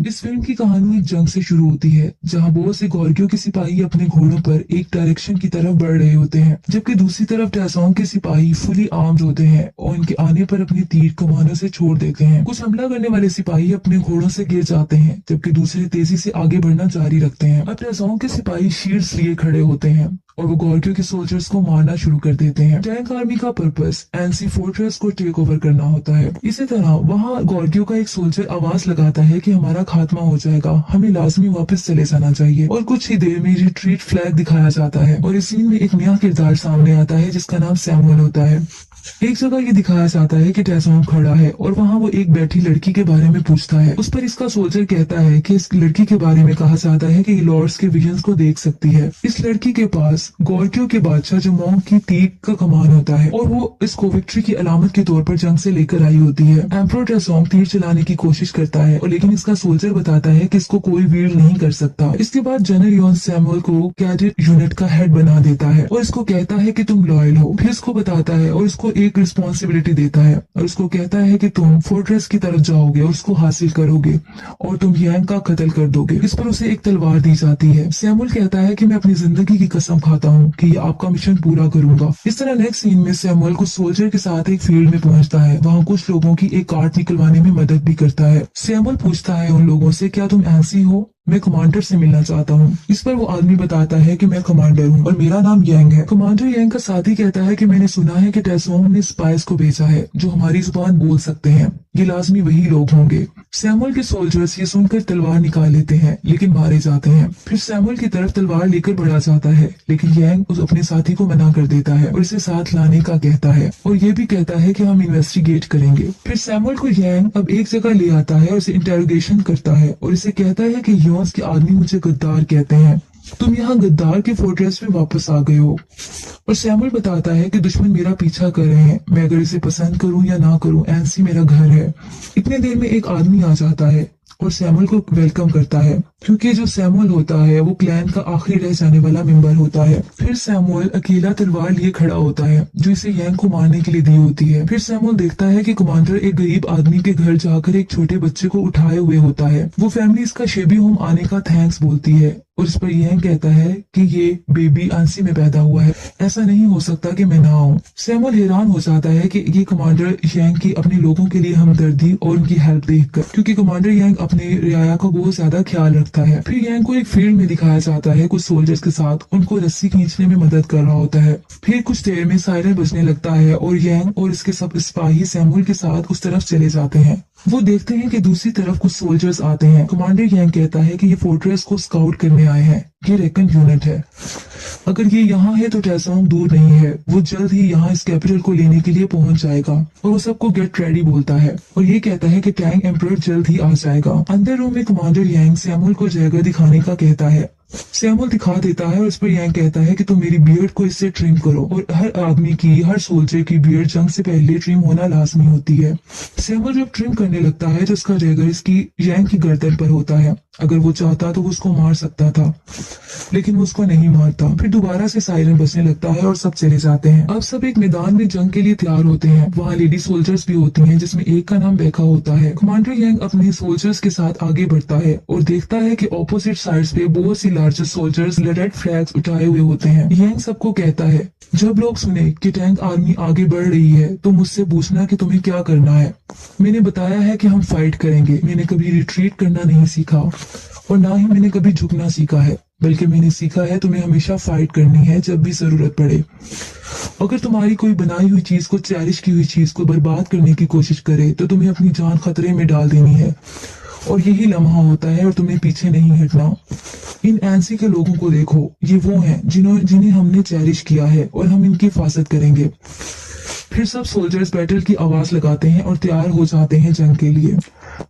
इस फिल्म की कहानी एक जंग से शुरू होती है जहां बहुत से गॉर्गियों के सिपाही अपने घोड़ों पर एक डायरेक्शन की तरफ बढ़ रहे होते हैं, जबकि दूसरी तरफ टैसोंग के सिपाही फुली आर्म्ड होते हैं और उनके आने पर अपने तीर कमानों से छोड़ देते हैं। कुछ हमला करने वाले सिपाही अपने घोड़ों से गिर जाते हैं, जबकि दूसरे तेजी से आगे बढ़ना जारी रखते हैं। अब टैसोंग के सिपाही शील्ड्स लिए खड़े होते हैं और वो गॉर्गियों के सोल्जर्स को मारना शुरू कर देते हैं। टैंक आर्मी का पर्पस एनसी फोर्ट्रेस को टेक ओवर करना होता है। इसी तरह वहाँ गॉर्गियों का एक सोल्जर आवाज लगाता है कि हमारा खात्मा हो जाएगा, हमें लाजमी वापस चले जाना चाहिए। और कुछ ही देर में रिट्रीट फ्लैग दिखाया जाता है और इस सीन में एक नया किरदार सामने आता है जिसका नाम सैमुअल होता है। एक जगह ये दिखाया जाता है कि टैसोंग खड़ा है और वहाँ वो एक बैठी लड़की के बारे में पूछता है। उस पर इसका सोल्जर कहता है कि इस लड़की के बारे में कहा जाता है कि ये लॉर्ड्स के विजन्स को देख सकती है। इस लड़की के पास गॉर्गियों के बादशाह जो मोंग की तीर का कमान होता है और वो इसको विक्ट्री की अलामत के तौर पर जंग से लेकर आई होती है। एम्परर टैसोंग तीर चलाने की कोशिश करता है और लेकिन इसका सोल्जर बताता है कि इसको कोई वील्ड नहीं कर सकता। इसके बाद जनरल योन सैमुअल को कैडेट यूनिट का हेड बना देता है और इसको कहता है कि तुम लॉयल हो। फिर इसको बताता है और इसको एक रिस्पॉन्सिबिलिटी देता है और उसको कहता है कि तुम फोर्ट्रेस की तरफ जाओगे और उसको हासिल करोगे और तुम यांग का कत्ल कर दोगे। इस पर उसे एक तलवार दी जाती है। सैमुअल कहता है कि मैं अपनी जिंदगी की कसम खाता हूँ कि ये आपका मिशन पूरा करूंगा। इस तरह नेक्स्ट सीन में सैमुअल कुछ सोल्जर के साथ एक फील्ड में पहुंचता है। वहाँ कुछ लोगों की एक कार्ट निकलवाने में मदद भी करता है। सैमुअल पूछता है उन लोगों से, क्या तुम एनसी हो? मैं कमांडर से मिलना चाहता हूँ। इस पर वो आदमी बताता है कि मैं कमांडर हूँ और मेरा नाम यांग है। कमांडर यांग का साथी कहता है कि मैंने सुना है कि टैसोंग ने स्पाइस को भेजा है जो हमारी जुबान बोल सकते हैं, ये लाजमी वही लोग होंगे। सैमुअल के सोल्जर्स ये सुनकर तलवार निकाल लेते हैं लेकिन मारे जाते हैं। फिर सैमुअल की तरफ तलवार लेकर बढ़ा जाता है लेकिन यांग उस अपने साथी को मना कर देता है और इसे साथ लाने का कहता है और ये भी कहता है कि हम इन्वेस्टिगेट करेंगे। फिर सैमुअल को यांग अब एक जगह ले आता है और इसे इंटेरोगेशन करता है और इसे कहता है कि योन्स के आदमी मुझे गद्दार कहते हैं, तुम यहाँ गद्दार के फोर्ट्रेस में वापस आ गए हो। और सैमुअल बताता है कि दुश्मन मेरा पीछा कर रहे हैं, मैं अगर इसे पसंद करूं या ना करूं, एनसी मेरा घर है। इतने देर में एक आदमी आ जाता है और सैमुअल को वेलकम करता है क्योंकि जो सैमुअल होता है वो क्लैन का आखिरी रह जाने वाला मेंबर होता है। फिर सैमुअल अकेला तलवार लिए खड़ा होता है जो इसे यांग को मारने के लिए दी होती है। फिर सैमुअल देखता है कि कमांडर एक गरीब आदमी के घर जाकर एक छोटे बच्चे को उठाए हुए होता है। वो फैमिली इसका शेबी होम आने का थैंक्स बोलती है और इस पर यांग कहता है कि ये बेबी एनसी में पैदा हुआ है, ऐसा नहीं हो सकता कि मैं ना आऊं। सैमुअल हैरान हो जाता है कि ये कमांडर यांग की अपने लोगों के लिए हमदर्दी और उनकी हेल्प देखकर, क्योंकि कमांडर यांग अपने रियाया का बहुत ज्यादा ख्याल रखता है। फिर यांग को एक फील्ड में दिखाया जाता है कुछ सोल्जर्स के साथ उनको रस्सी खींचने में मदद कर रहा होता है। फिर कुछ देर में सायरन बजने लगता है और यांग और इसके सब सिपाही सैमुअल के साथ उस तरफ चले जाते हैं। वो देखते हैं कि दूसरी तरफ कुछ सोल्जर्स आते हैं। कमांडर यांग कहता है कि ये फोर्ट्रेस को स्काउट करने आए हैं, ये रेकन यूनिट है। अगर ये यहाँ है तो टैसोंग दूर नहीं है, वो जल्द ही यहाँ इस कैपिटल को लेने के लिए पहुंच जाएगा। और वो सबको गेट रेडी बोलता है और ये कहता है कि टैंग एम्परर जल्द ही आ जाएगा। अंदर रूम में कमांडर यांग सैमुअल को जगह दिखाने का कहता है। सैमुअल दिखा देता है और इस पर यांग कहता है कि तुम मेरी बियर्ड को इससे ट्रिम करो। और हर आदमी की, हर सोल्जर की बियर्ड जंग से पहले ट्रिम होना लाजमी होती है। सैमुअल जब ट्रिम करने लगता है तो उसका जैगर इसकी यांग की गर्दन पर होता है। अगर वो चाहता तो वो उसको मार सकता था लेकिन वो उसको नहीं मारता। फिर दोबारा से सायरन बजने लगता है और सब चले जाते हैं। अब सब एक मैदान में जंग के लिए तैयार होते हैं। वहाँ लेडी सोल्जर्स भी होती हैं जिसमें एक का नाम बेका होता है। कमांडर यांग अपने सोल्जर्स के साथ आगे बढ़ता है और देखता है कि ऑपोजिट साइड्स पे बहुत सी लार्जर सोल्जर्स रेड फ्लैग्स उठाए हुए होते हैं। यांग सबको कहता है, जब लोग सुने कि टैंक आर्मी आगे बढ़ रही है तो मुझसे पूछना कि तुम्हें क्या करना है। मैंने बताया है कि हम फाइट करेंगे। मैंने कभी रिट्रीट करना नहीं सीखा और ना ही मैंने कभी झुकना सीखा है, बल्कि मैंने सीखा है तुम्हें हमेशा फाइट करनी है जब भी जरूरत पड़े। अगर तुम्हारी कोई बनाई हुई चीज को, चेरिश की हुई चीज को बर्बाद करने की कोशिश करे तो तुम्हें अपनी जान खतरे में डाल देनी है और यही लम्हा होता है और तुम्हें पीछे नहीं हटना। इन एनसी के लोगों को देखो, ये वो हैं जिन्हें हमने चेरिश किया है और हम इनकी हिफाजत करेंगे। फिर सब सोल्जर्स बैटल की आवाज लगाते हैं और तैयार हो जाते हैं जंग के लिए।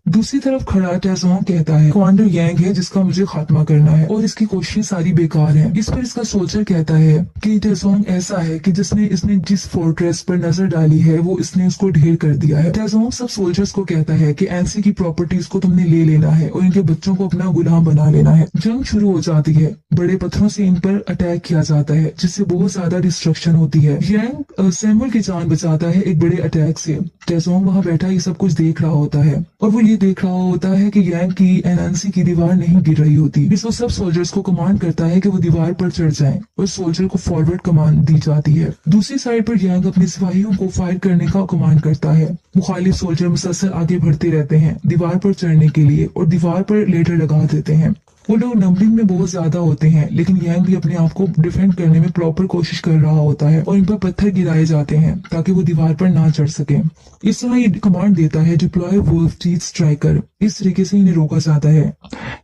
दूसरी तरफ खड़ा टैसोंग कहता है कमांडर यांग है जिसका मुझे खात्मा करना है और इसकी कोशिशें सारी बेकार हैं। इस पर इसका सोल्जर कहता है कि टैसोंग ऐसा है कि इसने जिस फोर्ट्रेस पर नजर डाली है वो इसने उसको ढेर कर दिया है। टैसोंग सब सोल्जर्स को कहता है कि एनसी की प्रॉपर्टीज को तुमने ले लेना है और इनके बच्चों को अपना गुलाम बना लेना है। जंग शुरू हो जाती है। बड़े पत्थरों से इन पर अटैक किया जाता है जिससे बहुत ज्यादा डिस्ट्रक्शन होती है। यांग सैमुअल की जान बचाता है एक बड़े अटैक से। टैसोंग वहाँ बैठा ये सब कुछ देख रहा होता है और वो ये देख रहा होता है कि यांग की एनएनसी की दीवार नहीं गिर रही होती। इस वो सब सोल्जर्स को कमांड करता है कि वो दीवार पर चढ़ जाएं और सोल्जर को फॉरवर्ड कमांड दी जाती है। दूसरी साइड पर यांग अपने सिपाहियों को फायर करने का कमांड करता है। मुखालिफ सोल्जर मुसलसल आगे बढ़ते रहते हैं दीवार पर चढ़ने के लिए और दीवार पर लेटर लगा देते हैं। वो लोग नंबरिंग में बहुत ज्यादा होते हैं, लेकिन यांग भी अपने आप को डिफेंड करने में प्रॉपर कोशिश कर रहा होता है और इन पर पत्थर गिराए जाते हैं ताकि वो दीवार पर ना चढ़ सके। इस तरह ये कमांड देता है डिप्लॉय वुल्फ टीथ स्ट्राइकर। इस तरीके से इन्हें रोका जाता है,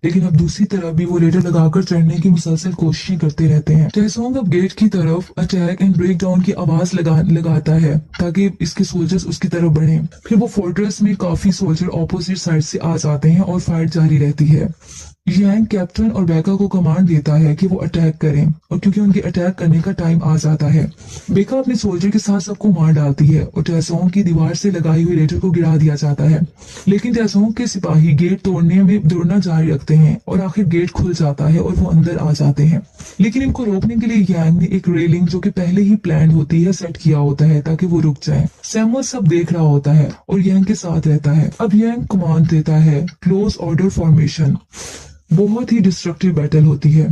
लेकिन अब दूसरी तरफ भी वो लेटर लगाकर चढ़ने की मुसलसल कोशिशें करते रहते हैं। टेसोंग अब गेट की तरफ अटैक एंड ब्रेक डाउन की आवाज लगाता है ताकि इसके सोल्जर्स उसकी तरफ बढ़े। फिर वो फोर्ट्रेस में काफी सोल्जर ऑपोजिट साइड से आ जाते हैं और फाइट जारी रहती है। यांग कैप्टन और बेका को कमांड देता है कि वो अटैक करें और क्योंकि उनके अटैक करने का टाइम आ जाता है, बेका अपने सोल्जर के साथ सबको मार डालती है और टेसोंग की दीवार से लगाई हुई लेटर को गिरा दिया जाता है। लेकिन टेसोंग के सिपाही गेट तोड़ने में दौड़ना जारी रखते हैं और आखिर गेट खुल जाता है और वो अंदर आ जाते हैं। लेकिन इनको रोकने के लिए यांग ने एक रेलिंग जो कि पहले ही प्लान होती है सेट किया होता है ताकि वो रुक जाए। सैमुअल सब देख रहा होता है और यांग के साथ रहता है। अब यांग कमांड देता है क्लोज ऑर्डर फॉर्मेशन। बहुत ही डिस्ट्रक्टिव बैटल होती है।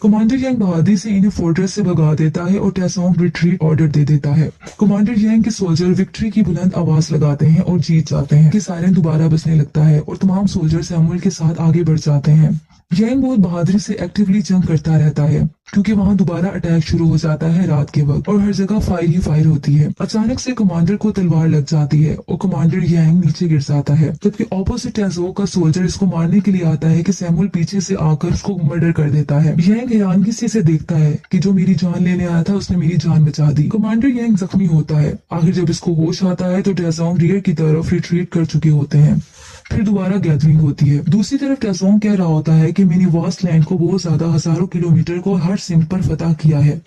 कमांडर यांग बहादुरी से इन्हें फोर्ट्रेस से भगा देता है और टेसोंग रिट्रीट ऑर्डर दे देता है। कमांडर यांग के सोल्जर विक्ट्री की बुलंद आवाज लगाते हैं और जीत जाते हैं कि सायरन दोबारा बजने लगता है और तमाम सोल्जर सैमुअल के साथ आगे बढ़ जाते हैं। यांग बहुत बहादुरी से एक्टिवली जंग करता रहता है क्योंकि वहां दोबारा अटैक शुरू हो जाता है रात के वक्त और हर जगह फायर ही फायर होती है। अचानक से कमांडर को तलवार लग जाती है और कमांडर यांग नीचे गिर जाता है, जबकि ऑपोजिट टेसो का सोल्जर इसको मारने के लिए आता है कि सैमुअल पीछे से आकर उसको मर्डर कर देता है। यांग हैरानगी से इसे देखता है कि जो मेरी जान लेने आया था उसने मेरी जान बचा दी। कमांडर यांग जख्मी होता है। आखिर जब इसको होश आता है तो टेसोंग रियर की तरफ रिट्रीट कर चुके होते हैं। फिर दोबारा गैदरिंग होती है। दूसरी तरफ टेसोंग कह रहा होता है कि मैंने वास्ट लैंड को बहुत ज्यादा हजारों किलोमीटर को हर सिम पर फतह किया है,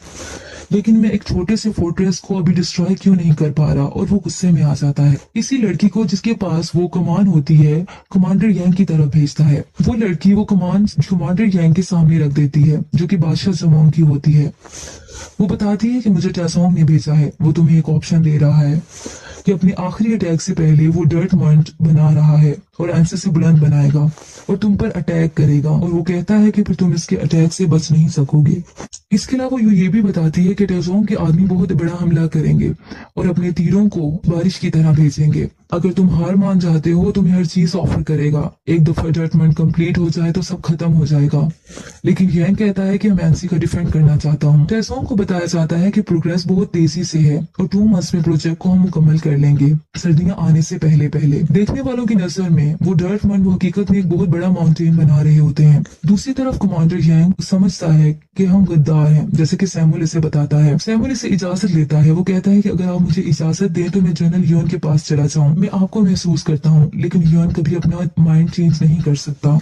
लेकिन मैं एक छोटे से फोर्ट्रेस को अभी डिस्ट्रॉय क्यों नहीं कर पा रहा, और वो गुस्से में आ जाता है। इसी लड़की को जिसके पास वो कमान होती है कमांडर यांग की तरफ भेजता है। वो लड़की वो कमान कमांडर यांग के सामने रख देती है जो कि बादशाह जमोंग की होती है। वो बताती है कि मुझे टेसोंग ने भेजा है। वो तुम्हें एक ऑप्शन दे रहा है कि अपने आखिरी अटैक से पहले वो डर्ट मंट बना रहा है और एंसर से बुलंद बनाएगा और तुम पर अटैक करेगा, और वो कहता है कि फिर तुम इसके अटैक से बच नहीं सकोगे। इसके अलावा वो ये भी बताती है कि टेसोंग के आदमी बहुत बड़ा हमला करेंगे और अपने तीरों को बारिश की तरह भेजेंगे। अगर तुम हार मान जाते हो तुम्हें हर चीज ऑफर करेगा। एक दफा डर्टमंड कंप्लीट हो जाए तो सब खत्म हो जाएगा। लेकिन यांग कहता है कि मैं एनसी का डिफेंड करना चाहता हूँ। टेसोंग को बताया जाता है कि प्रोग्रेस बहुत तेजी से है और 2 मंथ्स में प्रोजेक्ट को हम मुकम्मल कर लेंगे, सर्दियां आने से पहले पहले। देखने वालों की नजर में वो डर्टमंड वो हकीकत में एक बहुत बड़ा माउंटेन बना रहे होते हैं। दूसरी तरफ कमांडर यांग समझता है कि हम गद्दार हैं, जैसे कि सैमुअल इसे बताता है। सैमुअल इसे इजाजत लेता है। वो कहता है कि अगर आप मुझे इजाजत दें तो मैं जनरल योन के पास चला जाऊं। मैं आपको महसूस करता हूं, लेकिन योन कभी अपना माइंड चेंज नहीं कर सकता।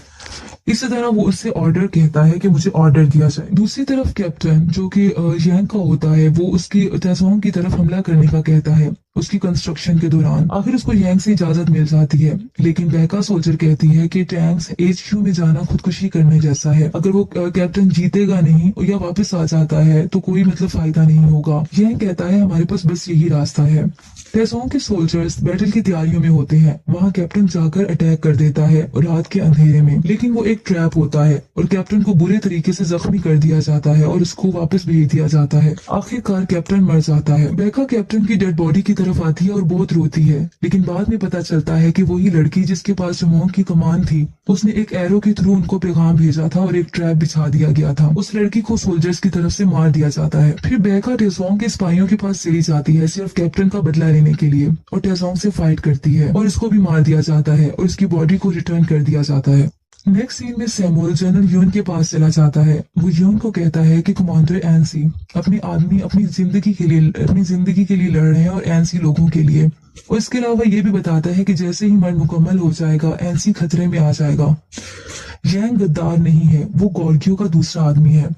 इसी तरह वो उससे ऑर्डर कहता है कि मुझे ऑर्डर दिया जाए। दूसरी तरफ कैप्टन जो कि यांग का होता है वो उसकी टेसोंग की तरफ हमला करने का कहता है उसकी कंस्ट्रक्शन के दौरान। आखिर उसको यांग से इजाजत मिल जाती है, लेकिन बेका सोल्जर कहती है कि टैंक्स HQ में जाना खुदकुशी करने जैसा है। अगर वो कैप्टन जीतेगा नहीं या वापस आ जाता है तो कोई मतलब फायदा नहीं होगा। यांग कहता है हमारे पास बस यही रास्ता है। टेसोंग के सोल्जर्स बैटल की तैयारियों में होते हैं। वहाँ कैप्टन जाकर अटैक कर देता है रात के अंधेरे में, लेकिन वो एक ट्रैप होता है और कैप्टन को बुरे तरीके से जख्मी कर दिया जाता है और उसको वापस भेज दिया जाता है। आखिरकार कैप्टन मर जाता है। बेका कैप्टन की डेड बॉडी की तरफ आती है और बहुत रोती है, लेकिन बाद में पता चलता है कि वही लड़की जिसके पास जमोंग की कमान थी उसने एक एरो के थ्रू उनको पैगाम भेजा था और एक ट्रैप बिछा दिया गया था। उस लड़की को सोल्जर्स की तरफ से मार दिया जाता है। फिर बेका टेसोंग के सिपाहियों के पास चली जाती है सिर्फ कैप्टन का बदला लेने के लिए और टेसोंग से फाइट करती है और इसको भी मार दिया जाता है और इसकी बॉडी को रिटर्न कर दिया जाता है। नेक्स्ट सीन में सैमुअल जनरल यून के पास चला जाता है। वो यून को कहता है कि कमांडर एनसी अपने आदमी अपनी जिंदगी के लिए लड़ रहे हैं और एनसी लोगों के लिए। और इसके अलावा ये भी बताता है कि जैसे ही मर्ड मुकम्मल हो जाएगा एनसी खतरे में आ जाएगा। यांग गद्दार नहीं है, वो गॉर्गियो का दूसरा आदमी है।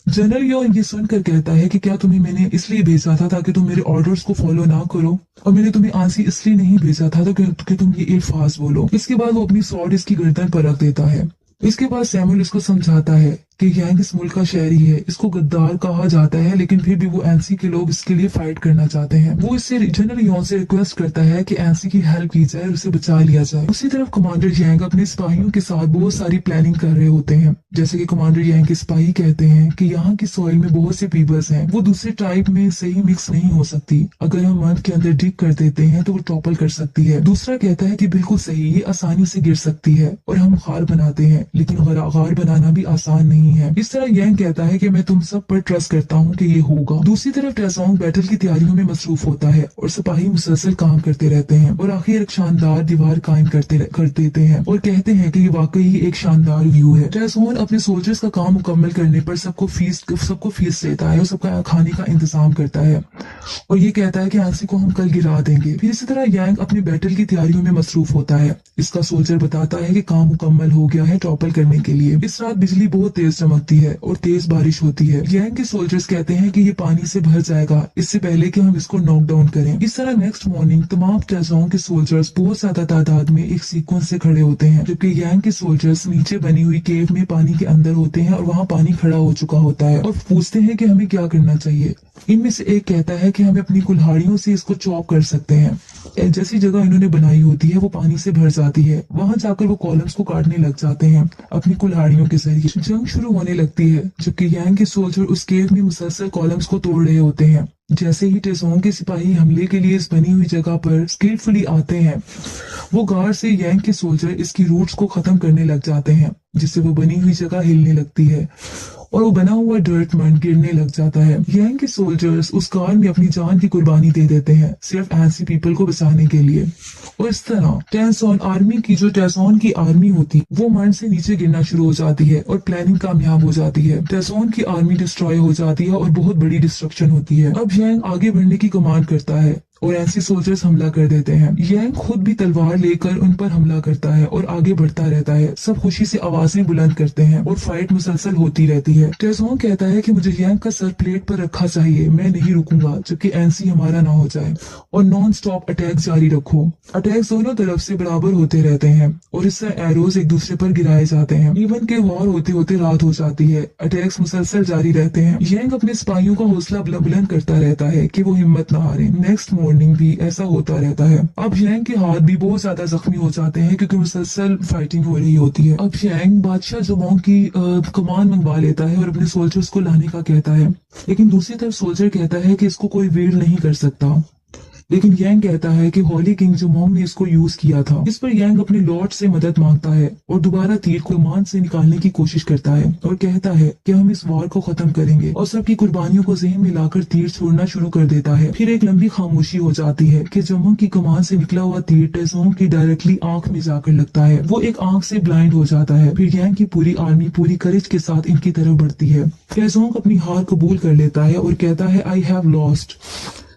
जनरल योन ये सुनकर कहता है कि क्या तुम्हें मैंने इसलिए भेजा था ताकि तुम मेरे ऑर्डर्स को फॉलो ना करो, और मैंने तुम्हें आंसी इसलिए नहीं भेजा था तो कि तुम ये अल्फाज बोलो। इसके बाद वो अपनी स्वॉर्ड इसकी गर्दन पर रख देता है। इसके बाद सैमुअल इसको समझाता है कि यांग इस मुल्क का शहरी है, इसको गद्दार कहा जाता है, लेकिन फिर भी वो एनसी के लोग इसके लिए फाइट करना चाहते हैं। वो इससे जनरल यॉन से रिक्वेस्ट करता है कि एनसी की हेल्प की जाए और उसे बचा लिया जाए। उसी तरफ कमांडर यांग अपने सिपाहियों के साथ बहुत सारी प्लानिंग कर रहे होते हैं। जैसे कि कमांडर यांग के सिपाही कहते हैं कि यहाँ की सॉइल में बहुत से पीपल्स हैं, वो दूसरे टाइप में सही मिक्स नहीं हो सकती। अगर हम मर्द के अंदर डिग कर देते हैं तो वो टॉपल कर सकती है। दूसरा कहता है कि बिल्कुल सही, ये आसानी से गिर सकती है और हम गार बनाते हैं, लेकिन गार बनाना भी आसान नहीं है। इस तरह यांग कहता है कि मैं तुम सब पर ट्रस्ट करता हूँ कि ये होगा। दूसरी तरफ टेसोंग बैटल की तैयारियों में मसरूफ होता है और सिपाही मुसलसल काम करते रहते हैं और आखिर एक शानदार दीवार कायम कर देते हैं और कहते हैं कि ये वाकई ही एक शानदार व्यू है। टेसोंग अपने सोल्जर्स का काम मुकम्मल करने पर सबको फीस लेता है और सबका खाने का इंतजाम करता है और ये कहता है कि एनसी को हम कल गिरा देंगे। फिर इसी तरह यांग अपनी बैटल की तैयारियों में मसरूफ होता है। इसका सोल्जर बताता है कि काम मुकम्मल हो गया है टॉपल करने के लिए। इस रात बिजली बहुत तेज चमकती है और तेज बारिश होती है। यांग के सोल्जर्स कहते हैं कि ये पानी से भर जाएगा इससे पहले कि हम इसको नॉक डाउन करें। इस तरह नेक्स्ट मॉर्निंग तमाम टेसोंग के सोल्जर्स बहुत ज्यादा तादाद में एक सीक्वेंस से खड़े होते हैं, जबकि यांग के सोल्जर्स नीचे बनी हुई केव में पानी के अंदर होते हैं और वहाँ पानी खड़ा हो चुका होता है और पूछते हैं कि हमें क्या करना चाहिए। इनमें से एक कहता है कि हमें अपनी कुल्हाड़ियों से इसको चॉप कर सकते हैं। जैसी जगह इन्होंने बनाई होती है वो पानी से भर जाती है, वहां जाकर वो कॉलम्स को काटने लग जाते हैं अपनी कुल्हाड़ियों के जरिए। जंग शुरू होने लगती है, जबकि यांग के सोल्जर उस केव में मुसलसल कॉलम्स को तोड़ रहे होते हैं। जैसे ही टेसोंग के सिपाही हमले के लिए इस बनी हुई जगह पर स्किलफुली आते हैं, वो गार से यांग के सोल्जर इसकी रूट्स को खत्म करने लग जाते हैं, जिससे वो बनी हुई जगह हिलने लगती है और वो बना हुआ डर्ट मड गिरने लग जाता है। यांग के सोल्जर्स उस कार में अपनी जान की कुर्बानी दे देते हैं सिर्फ एनसी पीपल को बचाने के लिए। और इस तरह टेसोन आर्मी की जो टेसोन की आर्मी होती वो मड से नीचे गिरना शुरू हो जाती है और प्लानिंग कामयाब हो जाती है। टेसोन की आर्मी डिस्ट्रॉय हो जाती है और बहुत बड़ी डिस्ट्रक्शन होती है। अब यांग आगे बढ़ने की कमांड करता है और एनसी सोल्जर्स हमला कर देते हैं। यांग खुद भी तलवार लेकर उन पर हमला करता है और आगे बढ़ता रहता है। सब खुशी से आवाजें बुलंद करते हैं और फाइट मुसलसल होती रहती है। टेसोंग कहता है कि मुझे यांग का सर प्लेट पर रखा चाहिए, मैं नहीं रुकूंगा जबकि एनसी हमारा ना हो जाए, और नॉन स्टॉप अटैक जारी रखो। अटैक दोनों तरफ से बराबर होते रहते हैं और इससे एरोज एक दूसरे पर गिराए जाते हैं। इवन के वॉर होते होते रात हो जाती है, अटैक्स मुसलसल जारी रहते हैं। यांग अपने सिपाहियों का हौसला बुलंद करता रहता है कि वो हिम्मत न हारे। नेक्स्ट मॉर्निंग भी ऐसा होता रहता है। अब यांग के हाथ भी बहुत ज्यादा जख्मी हो जाते हैं क्योंकि मुसलसल फाइटिंग हो रही होती है। अब यांग बादशाह जुमोंग की कमान मंगवा लेता है और अपने सोल्जर्स को लाने का कहता है, लेकिन दूसरी तरफ सोल्जर कहता है कि इसको कोई वीर नहीं कर सकता। लेकिन यांग कहता है कि होली किंग जुमोंग ने इसको यूज किया था। इस पर यांग अपने लॉर्ड से मदद मांगता है और दोबारा तीर को कमान से निकालने की कोशिश करता है और कहता है कि हम इस वार को खत्म करेंगे, और सबकी कुर्बानियों को ज़हन में लाकर तीर छोड़ना शुरू कर देता है। फिर एक लंबी खामोशी हो जाती है कि जुमोंग की कमान से निकला हुआ तीर टेसोंग की डायरेक्टली आंख में जाकर लगता है। वो एक आंख से ब्लाइंड हो जाता है। फिर यांग की पूरी आर्मी पूरी करेज के साथ इनकी तरफ बढ़ती है। टेसोंग अपनी हार कबूल कर लेता है और कहता है आई हैव लॉस्ट।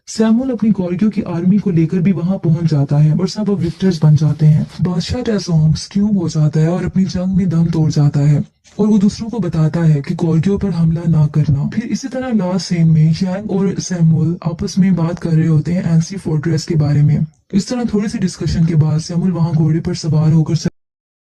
सैमुअल अपनी गॉर्गियो की आर्मी को लेकर भी वहां पहुंच जाता है और सब अब विक्टर्स बन जाते हैं। बादशाह टेसोंग स्क्यूब हो जाता है और अपनी जंग में दम तोड़ जाता है और वो दूसरों को बताता है कि गॉर्गियो पर हमला ना करना। फिर इसी तरह लास्ट सीन में यांग और सैमुअल आपस में बात कर रहे होते हैं एनसी फोर्ट्रेस के बारे में। इस तरह थोड़ी सी डिस्कशन के बाद सैमुअल वहां घोड़े पर सवार होकर